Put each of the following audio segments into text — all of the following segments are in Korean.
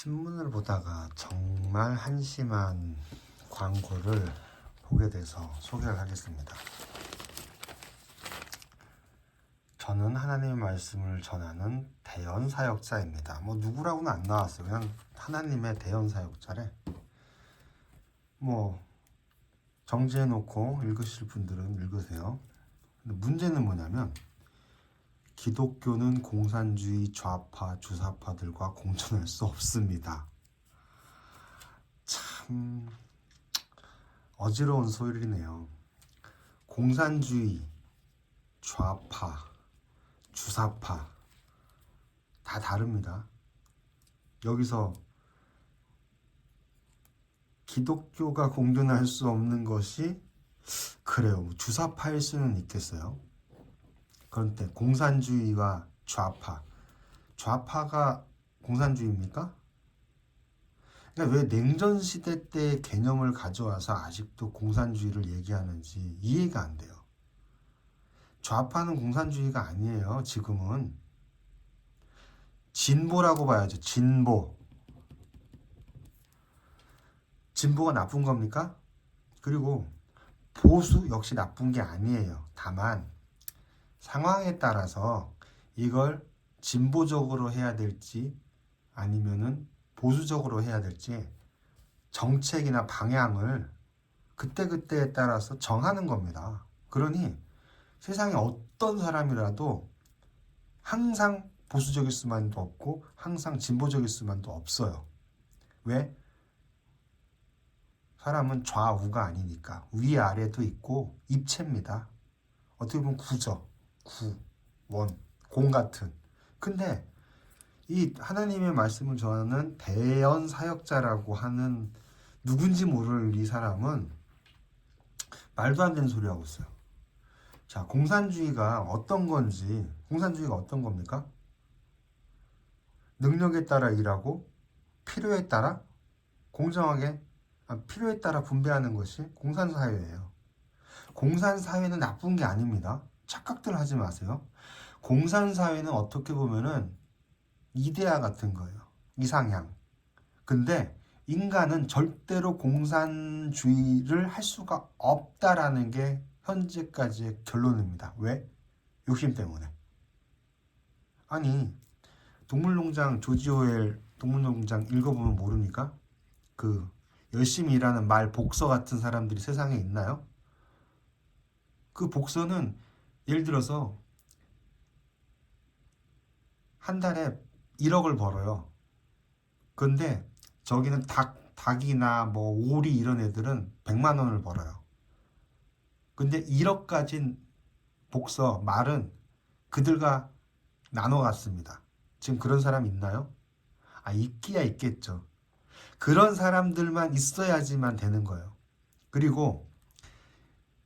신문을 보다가 정말 한심한 광고를 보게 돼서 소개를 하겠습니다. 저는 하나님의 말씀을 전하는 대언 사역자입니다. 뭐 누구라고는 안 나왔어요. 그냥 하나님의 대언 사역자래. 뭐 정지해놓고 읽으실 분들은 읽으세요. 근데 문제는 뭐냐면 기독교는 공산주의 좌파, 주사파들과 공존할 수 없습니다. 참 어지러운 소리네요. 공산주의, 좌파, 주사파 다 다릅니다. 여기서 기독교가 공존할 수 없는 것이 그래요. 주사파일 수는 있겠어요. 그런데 공산주의와 좌파가 공산주의입니까? 그러니까 왜 냉전시대 때 개념을 가져와서 아직도 공산주의를 얘기하는지 이해가 안 돼요. 좌파는 공산주의가 아니에요. 지금은 진보라고 봐야죠. 진보가 나쁜 겁니까? 그리고 보수 역시 나쁜 게 아니에요. 다만 상황에 따라서 이걸 진보적으로 해야 될지 아니면은 보수적으로 해야 될지 정책이나 방향을 그때그때에 따라서 정하는 겁니다. 그러니 세상에 어떤 사람이라도 항상 보수적일 수만도 없고 항상 진보적일 수만도 없어요. 왜? 사람은 좌우가 아니니까 위아래도 있고 입체입니다. 어떻게 보면 구죠. 구, 원, 공 같은. 근데 이 하나님의 말씀을 전하는 대언 사역자라고 하는 누군지 모를 이 사람은 말도 안 되는 소리 하고 있어요. 자, 공산주의가 어떤 겁니까? 능력에 따라 일하고 필요에 따라 공정하게 필요에 따라 분배하는 것이 공산사회예요. 공산사회는 나쁜 게 아닙니다. 착각들 하지 마세요. 공산사회는 어떻게 보면은 이데아 같은 거예요. 이상향. 근데 인간은 절대로 공산주의를 할 수가 없다라는 게 현재까지의 결론입니다. 왜? 욕심 때문에. 아니, 동물농장 조지 오웰 동물농장 읽어보면 모릅니까? 그 열심히 일하는 말 복서 같은 사람들이 세상에 있나요? 그 복서는 예를 들어서 한 달에 1억을 벌어요. 근데 저기는 닭이나 뭐 오리 이런 애들은 100만 원을 벌어요. 근데 1억 가진 복서 말은 그들과 나눠 갔습니다. 지금 그런 사람 있나요? 있기야 있겠죠. 그런 사람들만 있어야지만 되는 거예요. 그리고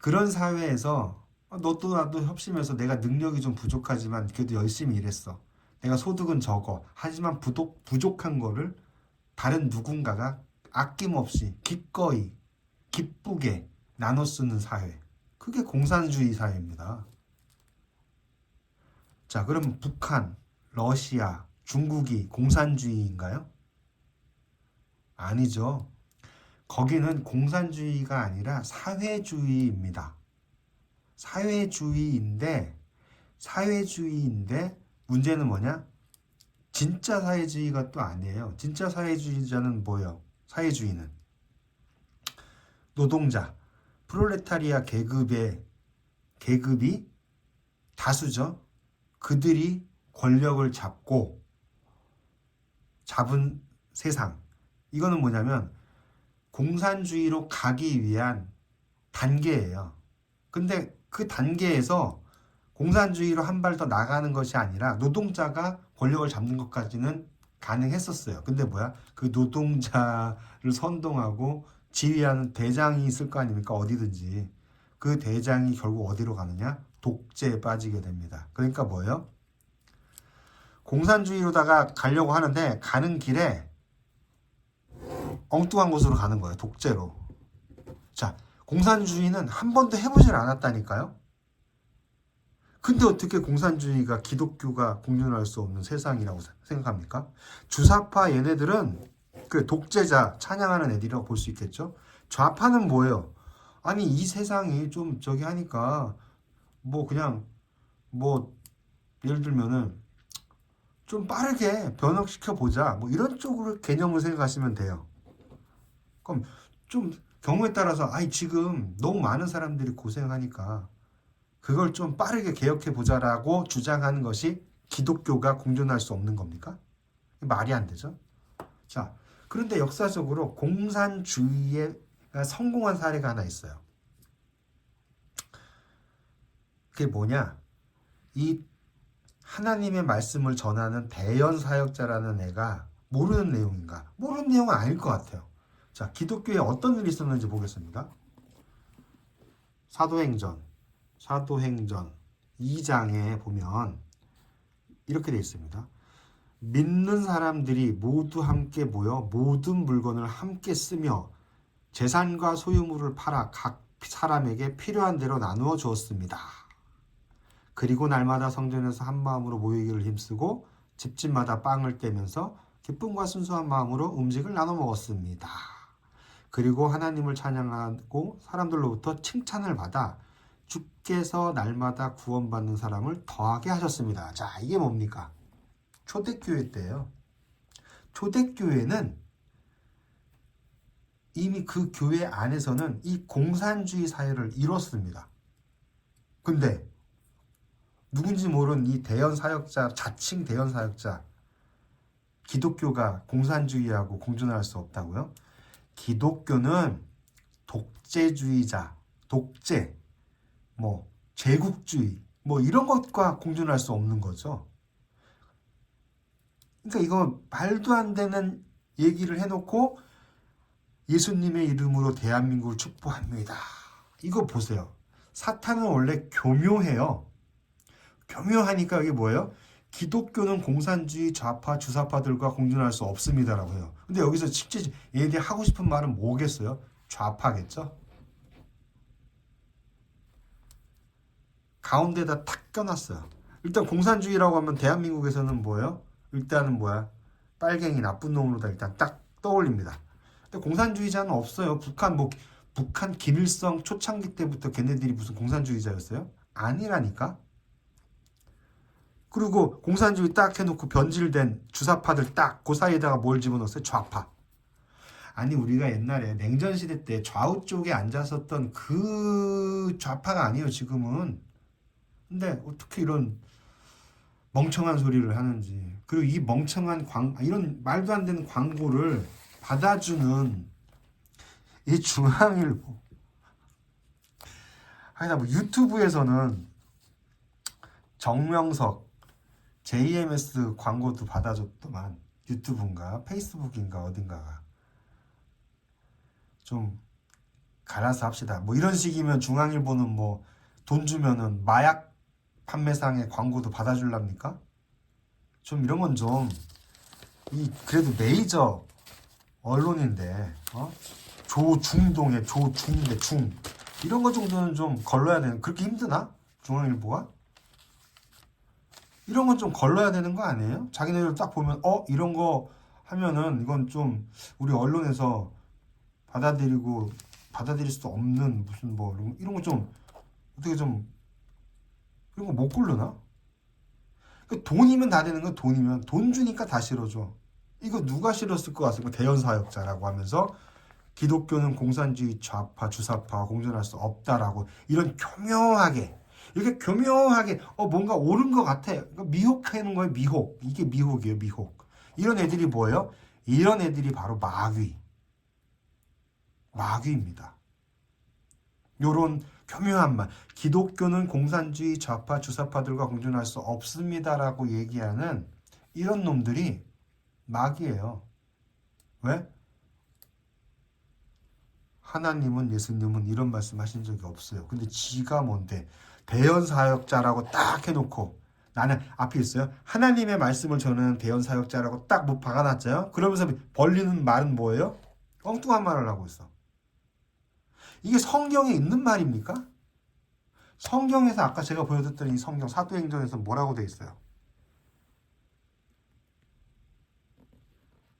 그런 사회에서 너도 나도 협심해서 내가 능력이 좀 부족하지만 그래도 열심히 일했어. 내가 소득은 적어. 하지만 부족한 거를 다른 누군가가 아낌없이 기꺼이 기쁘게 나눠 쓰는 사회. 그게 공산주의 사회입니다. 자, 그럼 북한, 러시아, 중국이 공산주의인가요? 아니죠. 거기는 공산주의가 아니라 사회주의입니다. 사회주의인데 문제는 뭐냐? 진짜 사회주의가 또 아니에요. 진짜 사회주의자는 뭐예요? 사회주의는 노동자, 프롤레타리아 계급이 다수죠. 그들이 권력을 잡은 세상. 이거는 뭐냐면 공산주의로 가기 위한 단계예요. 근데 그 단계에서 공산주의로 한 발 더 나가는 것이 아니라 노동자가 권력을 잡는 것까지는 가능했었어요. 근데 그 노동자를 선동하고 지휘하는 대장이 있을 거 아닙니까? 어디든지. 그 대장이 결국 어디로 가느냐? 독재에 빠지게 됩니다. 그러니까 뭐예요? 공산주의로다가 가려고 하는데 가는 길에 엉뚱한 곳으로 가는 거예요. 독재로. 자, 공산주의는 한 번도 해보질 않았다니까요. 근데 어떻게 공산주의가 기독교가 공존할 수 없는 세상이라고 생각합니까? 주사파 얘네들은 그 독재자 찬양하는 애들이라고 볼 수 있겠죠. 좌파는 뭐예요? 아니 이 세상이 좀 저기 하니까 뭐 그냥 뭐 예를 들면은 좀 빠르게 변혁시켜 보자 뭐 이런 쪽으로 개념을 생각하시면 돼요. 그럼 좀 경우에 따라서 아이 지금 너무 많은 사람들이 고생하니까 그걸 좀 빠르게 개혁해 보자라고 주장하는 것이 기독교가 공존할 수 없는 겁니까? 말이 안 되죠. 자, 그런데 역사적으로 공산주의에 성공한 사례가 하나 있어요. 그게 뭐냐? 이 하나님의 말씀을 전하는 대연 사역자라는 애가 모르는 내용인가? 모르는 내용은 아닐 것 같아요. 자, 기독교에 어떤 일이 있었는지 보겠습니다. 사도행전 2장에 보면 이렇게 되어 있습니다. 믿는 사람들이 모두 함께 모여 모든 물건을 함께 쓰며 재산과 소유물을 팔아 각 사람에게 필요한 대로 나누어 주었습니다. 그리고 날마다 성전에서 한 마음으로 모이기를 힘쓰고 집집마다 빵을 떼면서 기쁨과 순수한 마음으로 음식을 나눠 먹었습니다. 그리고 하나님을 찬양하고 사람들로부터 칭찬을 받아 주께서 날마다 구원받는 사람을 더하게 하셨습니다. 자, 이게 뭡니까? 초대교회 때예요. 초대교회는 이미 그 교회 안에서는 이 공산주의 사회를 이뤘습니다. 근데 누군지 모르는 이 대연 사역자, 자칭 대연 사역자, 기독교가 공산주의하고 공존할 수 없다고요? 기독교는 독재주의자, 독재, 뭐 제국주의, 뭐 이런 것과 공존할 수 없는 거죠. 그러니까 이거 말도 안 되는 얘기를 해놓고 예수님의 이름으로 대한민국을 축복합니다. 이거 보세요. 사탄은 원래 교묘해요. 교묘하니까 이게 뭐예요? 기독교는 공산주의 좌파 주사파들과 공존할 수 없습니다라고 해요. 근데 여기서 실제 얘네들이 하고 싶은 말은 뭐겠어요? 좌파겠죠? 가운데다 탁 껴놨어요. 일단 공산주의라고 하면 대한민국에서는 뭐예요? 일단은 뭐야? 빨갱이 나쁜 놈으로 다 일단 딱 떠올립니다. 근데 공산주의자는 없어요. 북한 김일성 초창기 때부터 걔네들이 무슨 공산주의자였어요? 아니라니까. 그리고 공산주의 딱 해놓고 변질된 주사파들 딱 그 사이에다가 뭘 집어넣었어요? 좌파. 아니 우리가 옛날에 냉전시대 때 좌우 쪽에 앉았었던 그 좌파가 아니에요 지금은. 근데 어떻게 이런 멍청한 소리를 하는지. 그리고 이 멍청한 이런 말도 안 되는 광고를 받아주는 이 중앙일보. 아니 뭐 유튜브에서는 정명석 JMS 광고도 받아줬더만 유튜브인가 페이스북인가 어딘가가 좀 갈아서 합시다. 뭐 이런 식이면 중앙일보는 뭐 돈 주면은 마약 판매상의 광고도 받아줄랍니까? 좀 이런 건 좀 그래도 메이저 언론인데 조중동의 조중대 중 이런 거 정도는 좀 걸러야 되는. 그렇게 힘드나? 중앙일보가? 이런 건 좀 걸러야 되는 거 아니에요? 자기네들 딱 보면 이런 거 하면은 이건 좀 우리 언론에서 받아들일 수 없는 무슨 뭐 이런 거 좀 어떻게 좀 이런 거 못 고르나? 돈이면 다 되는 건 돈이면 돈 주니까 다 실어줘. 이거 누가 실었을 것 같습니까? 대연사역자라고 하면서 기독교는 공산주의 좌파 주사파와 공존할 수 없다라고 이런 교묘하게 이렇게 교묘하게 뭔가 옳은 것 같아. 그러니까 미혹하는 거예요. 미혹. 이게 미혹이에요. 미혹. 이런 애들이 뭐예요? 이런 애들이 바로 마귀입니다. 요런 교묘한 말. 기독교는 공산주의 좌파 주사파들과 공존할 수 없습니다라고 얘기하는 이런 놈들이 마귀예요. 왜? 하나님은 예수님은 이런 말씀 하신 적이 없어요. 근데 지가 뭔데 대연사역자라고 딱 해놓고 나는 앞에 있어요. 하나님의 말씀을 저는 대연사역자라고 딱 뭐 박아놨죠. 그러면서 벌리는 말은 뭐예요? 엉뚱한 말을 하고 있어. 이게 성경에 있는 말입니까? 성경에서 아까 제가 보여드렸던 이 성경 사도행전에서 뭐라고 돼 있어요?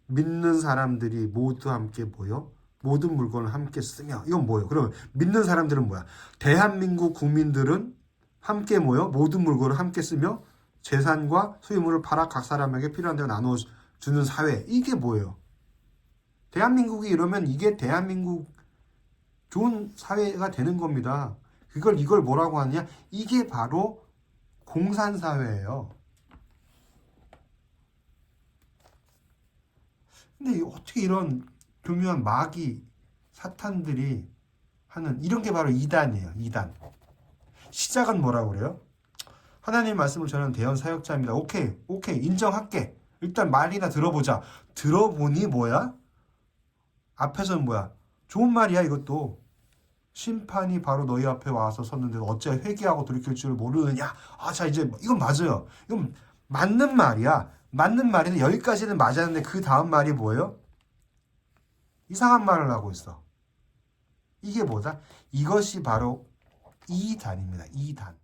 믿는 사람들이 모두 함께 모여 모든 물건을 함께 쓰며. 이건 뭐예요? 그러면 믿는 사람들은 뭐야? 대한민국 국민들은 함께 모여 모든 물건을 함께 쓰며 재산과 소유물을 팔아 각 사람에게 필요한 대로 나눠주는 사회. 이게 뭐예요? 대한민국이 이러면 이게 대한민국 좋은 사회가 되는 겁니다. 이걸 뭐라고 하느냐? 이게 바로 공산사회예요. 근데 어떻게 이런 교묘한 마귀 사탄들이 하는 이런 게 바로 이단이에요. 이단. 시작은 뭐라고 그래요? 하나님 말씀을 전하는 대언 사역자입니다. 오케이 인정할게. 일단 말이나 들어보자. 들어보니 뭐야? 앞에서는 뭐야? 좋은 말이야 이것도. 심판이 바로 너희 앞에 와서 섰는데 어째 회개하고 돌이킬 줄 모르느냐? 자 이제 이건 맞아요. 이건 맞는 말이야. 맞는 말인데 여기까지는 맞았는데 그 다음 말이 뭐예요? 이상한 말을 하고 있어. 이게 뭐다? 이것이 바로 이단입니다. 이단.